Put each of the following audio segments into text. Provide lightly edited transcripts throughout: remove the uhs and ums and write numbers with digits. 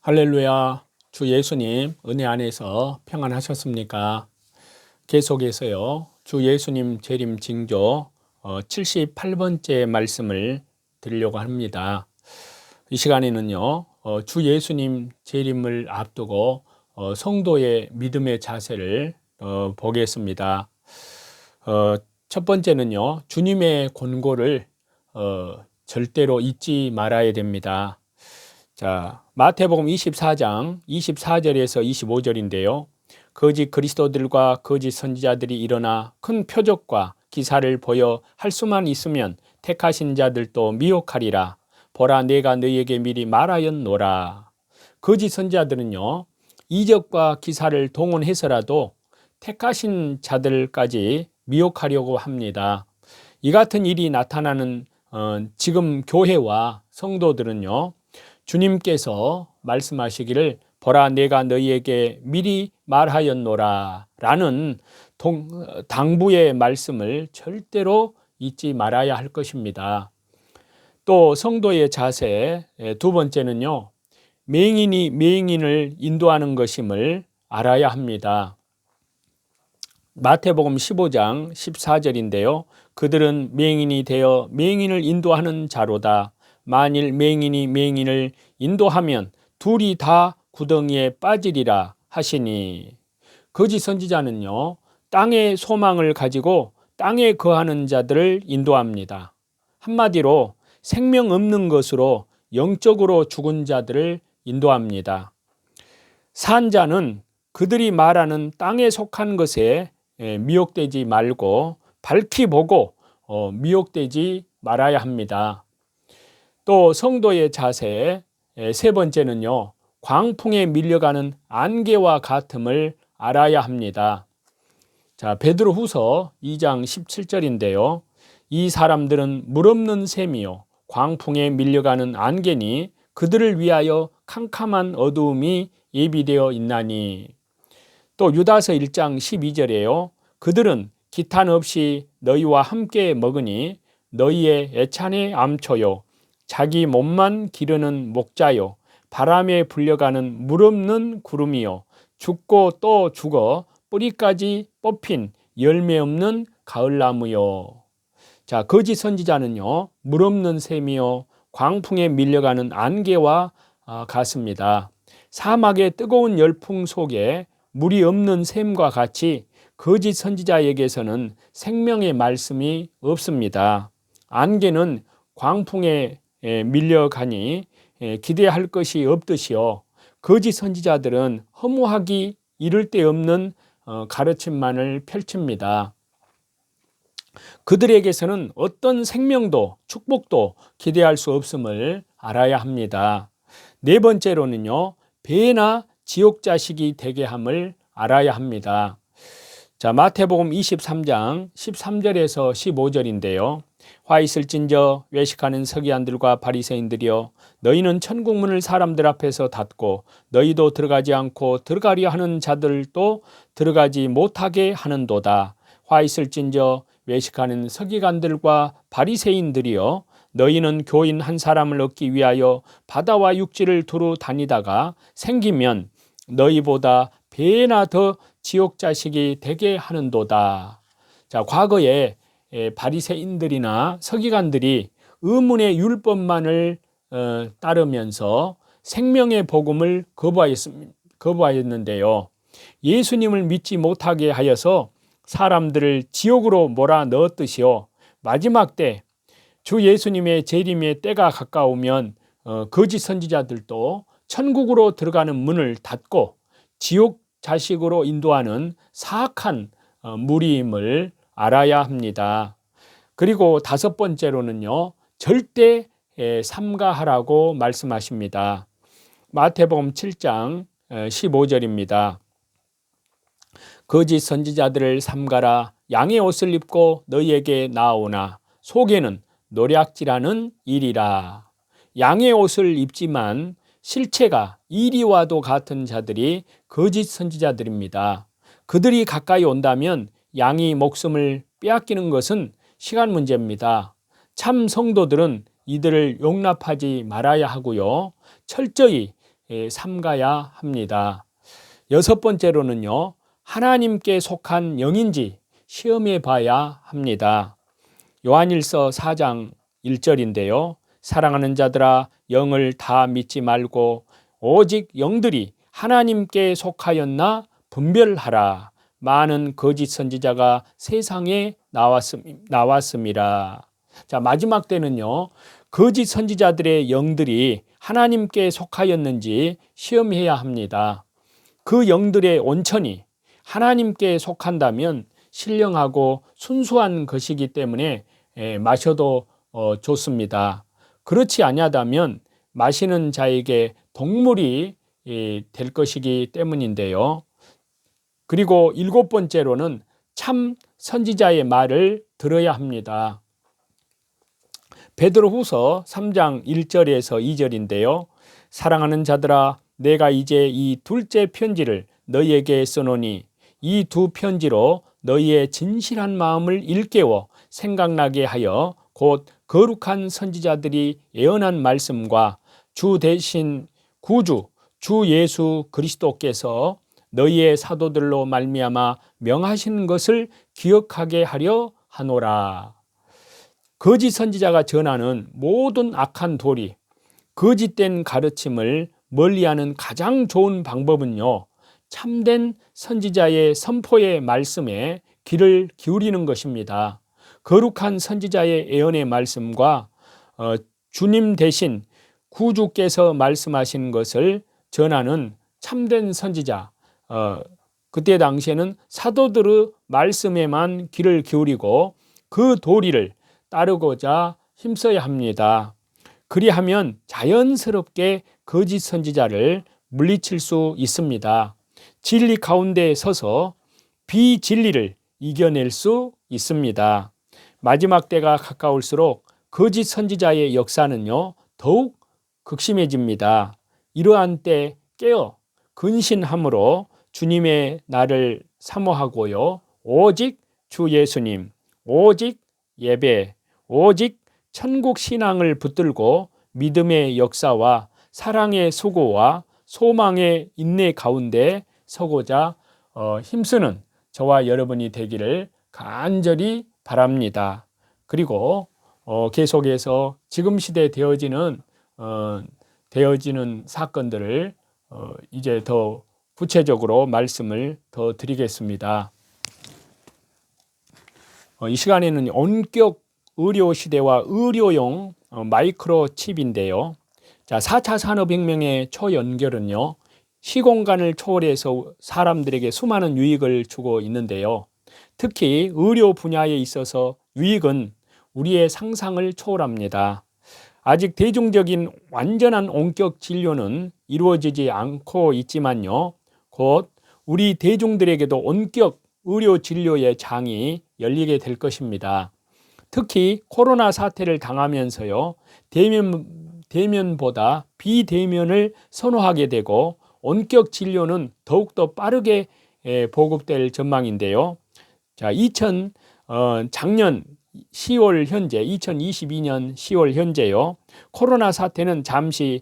할렐루야. 주 예수님 은혜 안에서 평안하셨습니까? 계속해서요. 주 예수님 재림 징조 78번째 말씀을 드리려고 합니다. 이 시간에는요. 주 예수님 재림을 앞두고 성도의 믿음의 자세를 보겠습니다. 첫 번째는요. 주님의 권고를 절대로 잊지 말아야 됩니다. 자, 마태복음 24장 24절에서 25절인데요. 거짓 그리스도들과 거짓 선지자들이 일어나 큰 표적과 기사를 보여 할 수만 있으면 택하신 자들도 미혹하리라. 보라, 내가 너희에게 미리 말하였노라. 거짓 선지자들은요, 이적과 기사를 동원해서라도 택하신 자들까지 미혹하려고 합니다. 이 같은 일이 나타나는 지금 교회와 성도들은요, 주님께서 말씀하시기를 보라, 내가 너희에게 미리 말하였노라 라는 당부의 말씀을 절대로 잊지 말아야 할 것입니다. 또 성도의 자세 두 번째는요, 맹인이 맹인을 인도하는 것임을 알아야 합니다. 마태복음 15장 14절인데요. 그들은 맹인이 되어 맹인을 인도하는 자로다. 만일 맹인이 맹인을 인도하면 둘이 다 구덩이에 빠지리라 하시니. 거짓 선지자는요, 땅의 소망을 가지고 땅에 거하는 자들을 인도합니다. 한마디로 생명 없는 것으로 영적으로 죽은 자들을 인도합니다. 산자는 그들이 말하는 땅에 속한 것에 미혹되지 말고 밝히 보고 미혹되지 말아야 합니다. 또 성도의 자세 세 번째는요, 광풍에 밀려가는 안개와 같음을 알아야 합니다. 자, 베드로후서 2장 17절인데요. 이 사람들은 물 없는 샘이요 광풍에 밀려가는 안개니 그들을 위하여 캄캄한 어두움이 예비되어 있나니. 또 유다서 1장 12절에요. 그들은 기탄 없이 너희와 함께 먹으니 너희의 애찬의 암초요 자기 몸만 기르는 목자요 바람에 불려가는 물 없는 구름이요 죽고 또 죽어 뿌리까지 뽑힌 열매 없는 가을나무요. 자, 거짓 선지자는요, 물 없는 샘이요 광풍에 밀려가는 안개와 같습니다. 사막의 뜨거운 열풍 속에 물이 없는 샘과 같이 거짓 선지자에게서는 생명의 말씀이 없습니다. 안개는 광풍에 밀려가니 기대할 것이 없듯이요, 거짓 선지자들은 허무하기 이를 데 없는 가르침만을 펼칩니다. 그들에게서는 어떤 생명도 축복도 기대할 수 없음을 알아야 합니다. 네 번째로는요, 배나 지옥 자식이 되게 함을 알아야 합니다. 자, 마태복음 23장 13절에서 15절인데요. 화 있을진저 외식하는 서기관들과 바리새인들이여, 너희는 천국문을 사람들 앞에서 닫고 너희도 들어가지 않고 들어가려 하는 자들도 들어가지 못하게 하는도다. 화 있을진저 외식하는 서기관들과 바리새인들이여, 너희는 교인 한 사람을 얻기 위하여 바다와 육지를 두루 다니다가 생기면 너희보다 배나 더 지옥 자식이 되게 하는도다. 자, 과거에 바리새인들이나 서기관들이 의문의 율법만을 따르면서 생명의 복음을 거부하였는데요. 예수님을 믿지 못하게 하여서 사람들을 지옥으로 몰아넣었듯이요, 마지막 때 주 예수님의 재림의 때가 가까우면 거짓 선지자들도 천국으로 들어가는 문을 닫고 지옥 자식으로 인도하는 사악한 무리임을 알아야 합니다. 그리고 다섯 번째로는요, 절대 삼가하라고 말씀하십니다. 마태복음 7장 15절입니다. 거짓 선지자들을 삼가라. 양의 옷을 입고 너희에게 나오나 속에는 노략질하는 일이라. 양의 옷을 입지만 실체가 이리와도 같은 자들이 거짓 선지자들입니다. 그들이 가까이 온다면 양이 목숨을 빼앗기는 것은 시간 문제입니다. 참 성도들은 이들을 용납하지 말아야 하고요, 철저히 삼가야 합니다. 여섯 번째로는요, 하나님께 속한 영인지 시험해 봐야 합니다. 요한일서 4장 1절인데요. 사랑하는 자들아, 영을 다 믿지 말고 오직 영들이 하나님께 속하였나 분별하라. 많은 거짓 선지자가 세상에 나왔습니다. 자, 마지막 때는요, 거짓 선지자들의 영들이 하나님께 속하였는지 시험해야 합니다. 그 영들의 온천이 하나님께 속한다면 신령하고 순수한 것이기 때문에 마셔도 좋습니다. 그렇지 아니하다면 마시는 자에게 동물이 될 것이기 때문인데요. 그리고 일곱 번째로는 참 선지자의 말을 들어야 합니다. 베드로후서 3장 1절에서 2절인데요. 사랑하는 자들아, 내가 이제 이 둘째 편지를 너희에게 써노니 이 두 편지로 너희의 진실한 마음을 일깨워 생각나게 하여 곧 거룩한 선지자들이 예언한 말씀과 주 대신 구주 주 예수 그리스도께서 너희의 사도들로 말미암아 명하신 것을 기억하게 하려 하노라. 거짓 선지자가 전하는 모든 악한 도리, 거짓된 가르침을 멀리하는 가장 좋은 방법은요, 참된 선지자의 선포의 말씀에 귀를 기울이는 것입니다. 거룩한 선지자의 예언의 말씀과 주님 대신 구주께서 말씀하신 것을 전하는 참된 선지자, 그때 당시에는 사도들의 말씀에만 귀를 기울이고 그 도리를 따르고자 힘써야 합니다. 그리하면 자연스럽게 거짓 선지자를 물리칠 수 있습니다. 진리 가운데 서서 비진리를 이겨낼 수 있습니다. 마지막 때가 가까울수록 거짓 선지자의 역사는요, 더욱 극심해집니다. 이러한 때 깨어 근신함으로 주님의 날을 사모하고요, 오직 주 예수님, 오직 예배, 오직 천국 신앙을 붙들고 믿음의 역사와 사랑의 수고와 소망의 인내 가운데 서고자 힘쓰는 저와 여러분이 되기를 간절히 바랍니다. 그리고 계속해서 지금 시대에 되어지는 사건들을 이제 더 구체적으로 말씀을 더 드리겠습니다. 이 시간에는 원격 의료 시대와 의료용 마이크로칩인데요. 자, 4차 산업혁명의 초연결은요, 시공간을 초월해서 사람들에게 수많은 유익을 주고 있는데요. 특히 의료 분야에 있어서 유익은 우리의 상상을 초월합니다. 아직 대중적인 완전한 원격 진료는 이루어지지 않고 있지만요, 곧 우리 대중들에게도 원격 의료 진료의 장이 열리게 될 것입니다. 특히 코로나 사태를 당하면서요, 대면보다 비대면을 선호하게 되고 원격 진료는 더욱더 빠르게 보급될 전망인데요. 자, 작년 10월 현재, 2022년 10월 현재요, 코로나 사태는 잠시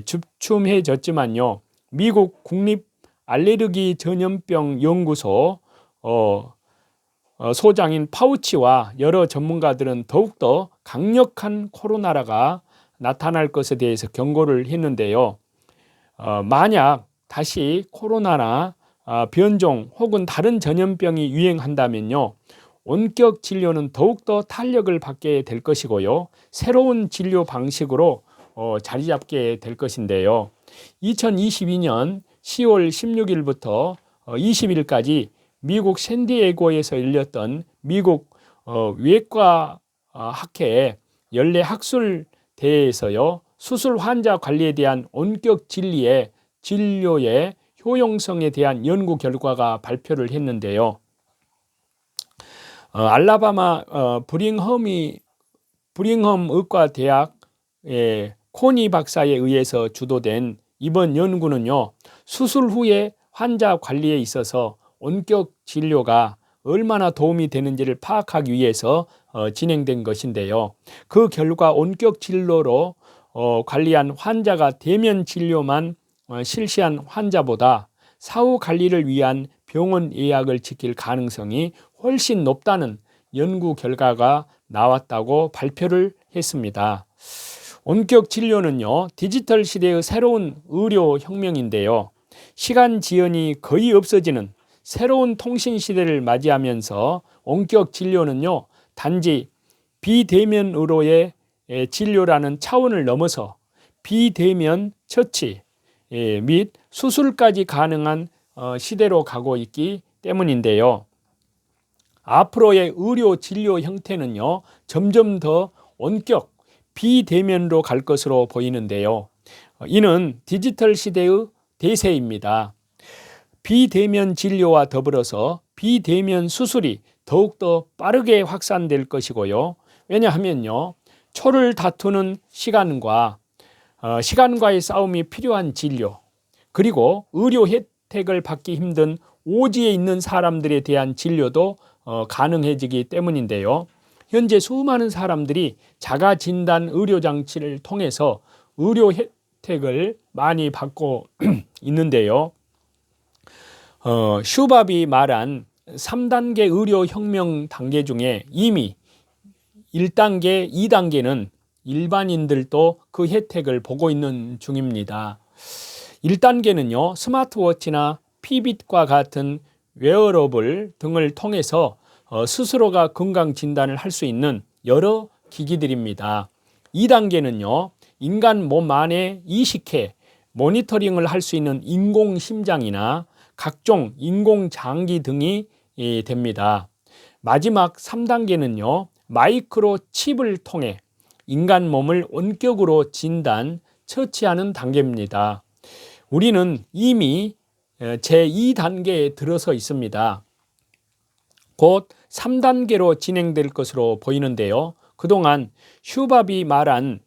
주춤해졌지만요, 미국 국립 알레르기 전염병 연구소 소장인 파우치와 여러 전문가들은 더욱더 강력한 코로나가 나타날 것에 대해서 경고를 했는데요. 만약 다시 코로나나 변종 혹은 다른 전염병이 유행한다면요, 원격 진료는 더욱더 탄력을 받게 될 것이고요, 새로운 진료 방식으로 자리 잡게 될 것인데요. 2022년 10월 16일부터 20일까지 미국 샌디에고에서 열렸던 미국 외과 학회 연례 학술 대회에서요, 수술 환자 관리에 대한 원격 진료의 효용성에 대한 연구 결과가 발표를 했는데요. 알라바마 브링엄 의과대학의 코니 박사에 의해서 주도된 이번 연구는요, 수술 후에 환자 관리에 있어서 원격 진료가 얼마나 도움이 되는지를 파악하기 위해서 진행된 것인데요. 그 결과 원격 진료로 관리한 환자가 대면 진료만 실시한 환자보다 사후 관리를 위한 병원 예약을 지킬 가능성이 훨씬 높다는 연구 결과가 나왔다고 발표를 했습니다. 원격 진료는요, 디지털 시대의 새로운 의료 혁명인데요. 시간 지연이 거의 없어지는 새로운 통신 시대를 맞이하면서 원격 진료는요, 단지 비대면으로의 진료라는 차원을 넘어서 비대면 처치 및 수술까지 가능한 시대로 가고 있기 때문인데요. 앞으로의 의료 진료 형태는요, 점점 더 원격, 비대면으로 갈 것으로 보이는데요. 이는 디지털 시대의 대세입니다. 비대면 진료와 더불어서 비대면 수술이 더욱더 빠르게 확산될 것이고요. 왜냐하면요, 초를 다투는 시간과의 싸움이 필요한 진료, 그리고 의료 혜택을 받기 힘든 오지에 있는 사람들에 대한 진료도 가능해지기 때문인데요. 현재 수많은 사람들이 자가진단 의료장치를 통해서 의료 혜택을 많이 받고 있는데요. 슈밥이 말한 3단계 의료혁명 단계 중에 이미 1단계, 2단계는 일반인들도 그 혜택을 보고 있는 중입니다. 1단계는요, 스마트워치나 피빗과 같은 웨어러블 등을 통해서 스스로가 건강 진단을 할 수 있는 여러 기기들입니다. 2단계는요, 인간 몸 안에 이식해 모니터링을 할 수 있는 인공심장이나 각종 인공장기 등이 됩니다. 마지막 3단계는요, 마이크로 칩을 통해 인간 몸을 원격으로 진단, 처치하는 단계입니다. 우리는 이미 제2단계에 들어서 있습니다. 곧 3단계로 진행될 것으로 보이는데요. 그동안 슈밥이 말한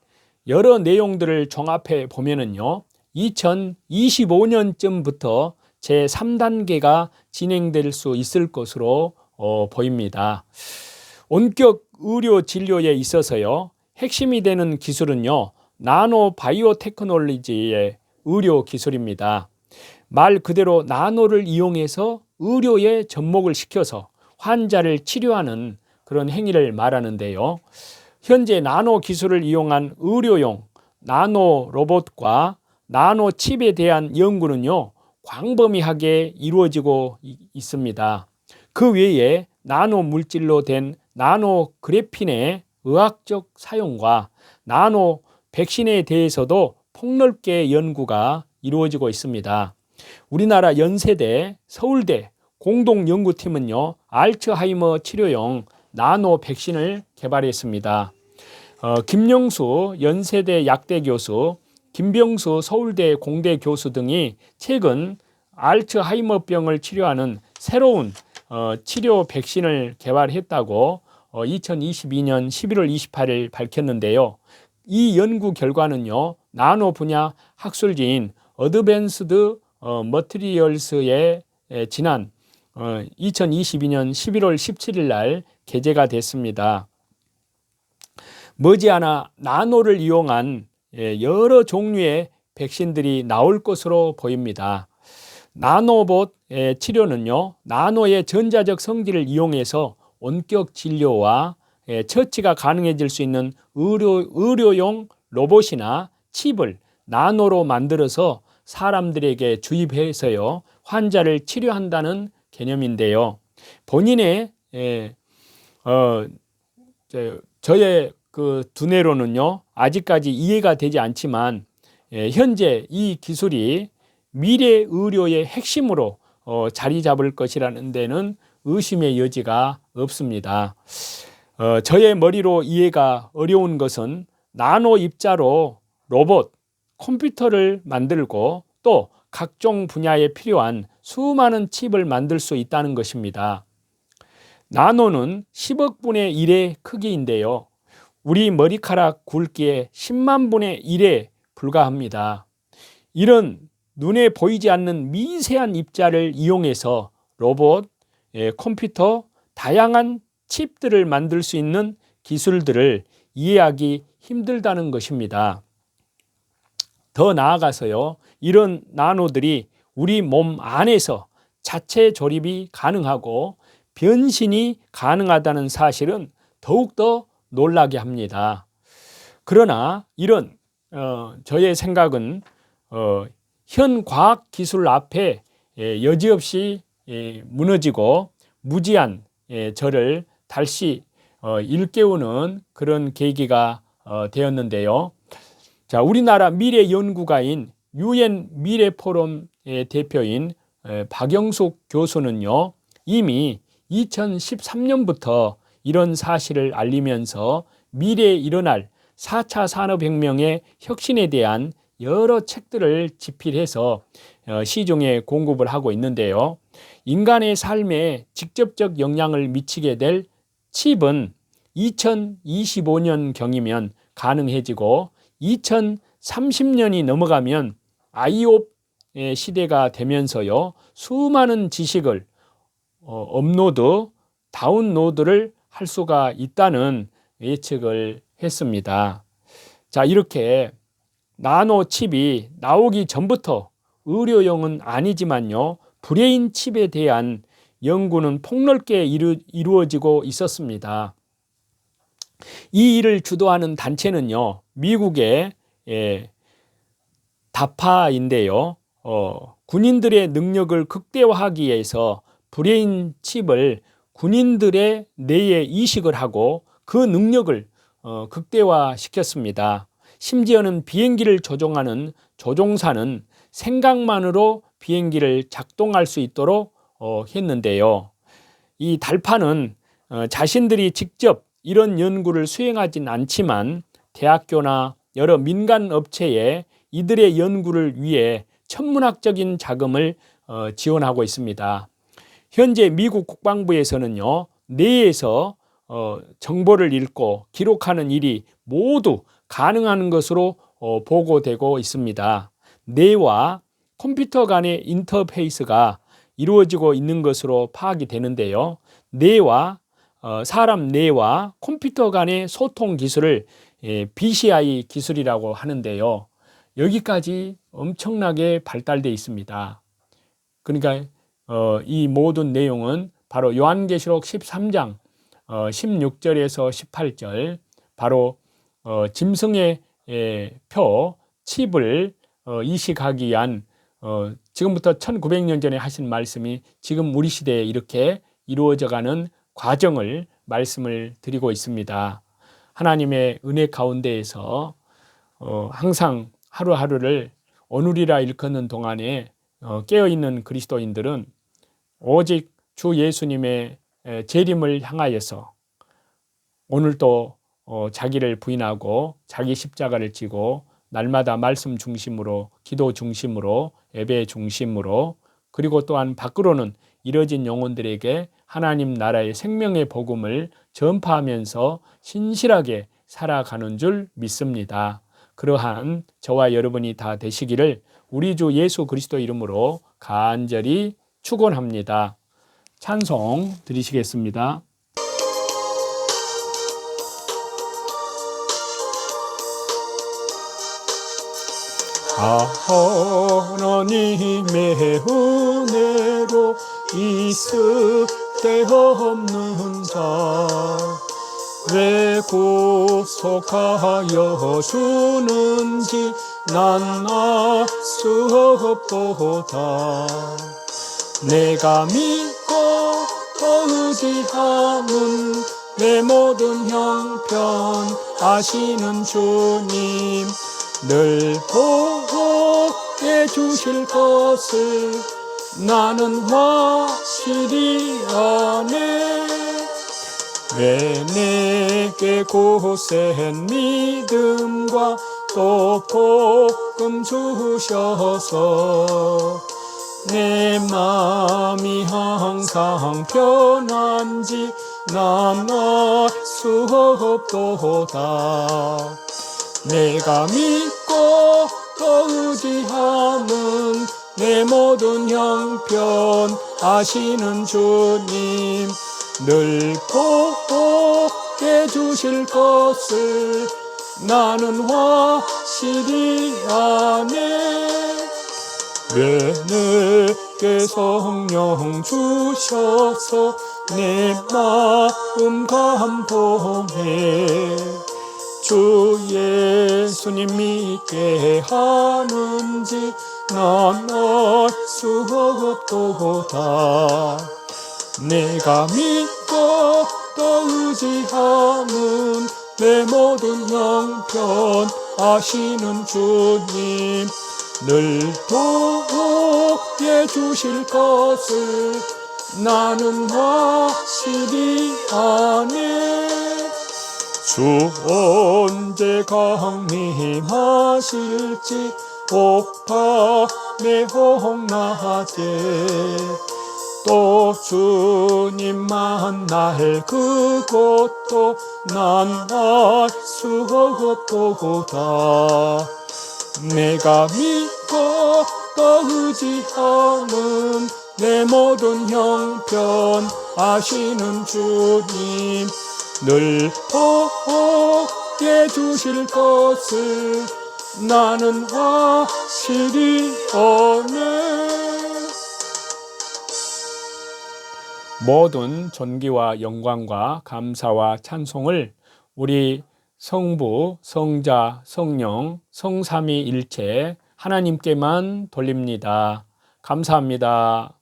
여러 내용들을 종합해 보면은요, 2025년쯤부터 제3단계가 진행될 수 있을 것으로 보입니다. 원격 의료 진료에 있어서요, 핵심이 되는 기술은요, 나노 바이오 테크놀로지의 의료 기술입니다. 말 그대로 나노를 이용해서 의료에 접목을 시켜서 환자를 치료하는 그런 행위를 말하는데요. 현재 나노 기술을 이용한 의료용 나노 로봇과 나노 칩에 대한 연구는요, 광범위하게 이루어지고 있습니다. 그 외에 나노 물질로 된 나노 그래핀의 의학적 사용과 나노 백신에 대해서도 폭넓게 연구가 이루어지고 있습니다. 우리나라 연세대, 서울대 공동연구팀은요, 알츠하이머 치료용 나노 백신을 개발했습니다. 김영수 연세대 약대 교수, 김병수 서울대 공대 교수 등이 최근 알츠하이머병을 치료하는 새로운 치료 백신을 개발했다고 2022년 11월 28일 밝혔는데요. 이 연구 결과는요, 나노 분야 학술지인 어드밴스드 머티리얼스에 지난 2022년 11월 17일 날 게재가 됐습니다. 머지않아 나노를 이용한 여러 종류의 백신들이 나올 것으로 보입니다. 나노봇 치료는요, 나노의 전자적 성질을 이용해서 원격 진료와 처치가 가능해질 수 있는 의료용 로봇이나 칩을 나노로 만들어서 사람들에게 주입해서요, 환자를 치료한다는 개념인데요. 본인의 저의 그 두뇌로는요, 아직까지 이해가 되지 않지만 현재 이 기술이 미래 의료의 핵심으로 자리 잡을 것이라는 데는 의심의 여지가 없습니다. 저의 머리로 이해가 어려운 것은 나노 입자로 로봇, 컴퓨터를 만들고 또 각종 분야에 필요한 수많은 칩을 만들 수 있다는 것입니다. 나노는 10억 분의 1의 크기인데요. 우리 머리카락 굵기의 10만 분의 1에 불과합니다. 이런 눈에 보이지 않는 미세한 입자를 이용해서 로봇, 컴퓨터, 다양한 칩들을 만들 수 있는 기술들을 이해하기 힘들다는 것입니다. 더 나아가서요, 이런 나노들이 우리 몸 안에서 자체 조립이 가능하고 변신이 가능하다는 사실은 더욱더 놀라게 합니다. 그러나 이런 저의 생각은 현 과학 기술 앞에 여지없이 무너지고 무지한 저를 다시 일깨우는 그런 계기가 되었는데요. 자, 우리나라 미래연구가인 UN 미래포럼의 대표인 박영숙 교수는요, 이미 2013년부터 이런 사실을 알리면서 미래에 일어날 4차 산업혁명의 혁신에 대한 여러 책들을 집필해서 시중에 공급을 하고 있는데요. 인간의 삶에 직접적 영향을 미치게 될 칩은 2025년경이면 가능해지고 2030년이 넘어가면 IOT 시대가 되면서요, 수많은 지식을 업로드, 다운로드를 할 수가 있다는 예측을 했습니다. 자, 이렇게 나노 칩이 나오기 전부터 의료용은 아니지만요, 브레인 칩에 대한 연구는 폭넓게 이루어지고 있었습니다. 이 일을 주도하는 단체는요, 미국의 다파인데요. 군인들의 능력을 극대화하기 위해서 브레인 칩을 군인들의 뇌에 이식을 하고 그 능력을 극대화시켰습니다. 심지어는 비행기를 조종하는 조종사는 생각만으로 비행기를 작동할 수 있도록 했는데요. 이 달파는 자신들이 직접 이런 연구를 수행하진 않지만 대학교나 여러 민간 업체에 이들의 연구를 위해 천문학적인 자금을 지원하고 있습니다. 현재 미국 국방부에서는요, 뇌에서 정보를 읽고 기록하는 일이 모두 가능한 것으로 보고되고 있습니다. 뇌와 컴퓨터 간의 인터페이스가 이루어지고 있는 것으로 파악이 되는데요. 사람 뇌와 컴퓨터 간의 소통 기술을 BCI 기술이라고 하는데요. 여기까지 엄청나게 발달되어 있습니다. 그러니까 이 모든 내용은 바로 요한계시록 13장 16절에서 18절, 바로 짐승의 표 칩을 이식하기 위한 지금부터 1900년 전에 하신 말씀이 지금 우리 시대에 이렇게 이루어져가는 과정을 말씀을 드리고 있습니다. 하나님의 은혜 가운데에서 항상 하루하루를 오늘이라 일컫는 동안에 깨어있는 그리스도인들은 오직 주 예수님의 재림을 향하여서 오늘도 자기를 부인하고 자기 십자가를 지고 날마다 말씀 중심으로, 기도 중심으로, 예배 중심으로, 그리고 또한 밖으로는 이뤄진 영혼들에게 하나님 나라의 생명의 복음을 전파하면서 신실하게 살아가는 줄 믿습니다. 그러한 저와 여러분이 다 되시기를 우리 주 예수 그리스도 이름으로 간절히 축원합니다. 찬송 드리시겠습니다. 하나님의 은혜로 있을 데 없는 자 왜 구속하여 주는지 난 알 수 없도다. 내가 믿고 의지하는 내 모든 형편 아시는 주님 늘 보호해 주실 것을 나는 확실히 아네. 왜 내게 고센 믿음과 또 복음 주셔서 내 마음이 항상 편한지 난 알 수 없도다. 내가 믿고 또 의지하는 내 모든 형편 아시는 주님 늘 보호해 주실 것을 나는 확실히 확실히 아네. 왜 내게 성령 주셔서 내 마음 감동해. 주 예수님 믿게 하는지 난 알 수 없도다. 내가 믿고 또 의지하는 내 모든 형편 아시는 주님, 늘 도우게 주실 것을 나는 확실히 아네. 주 언제 강림하실지 옥밤에 홍낮에 또 주님 만날 그것도 난 알 수 없도다. 내가 믿고 또 의지하는 내 모든 형편 아시는 주님, 늘 복게 주실 것을 나는 확실히 아네. 모든 존귀와 영광과 감사와 찬송을 우리 성부, 성자, 성령, 성삼위일체 하나님께만 돌립니다. 감사합니다.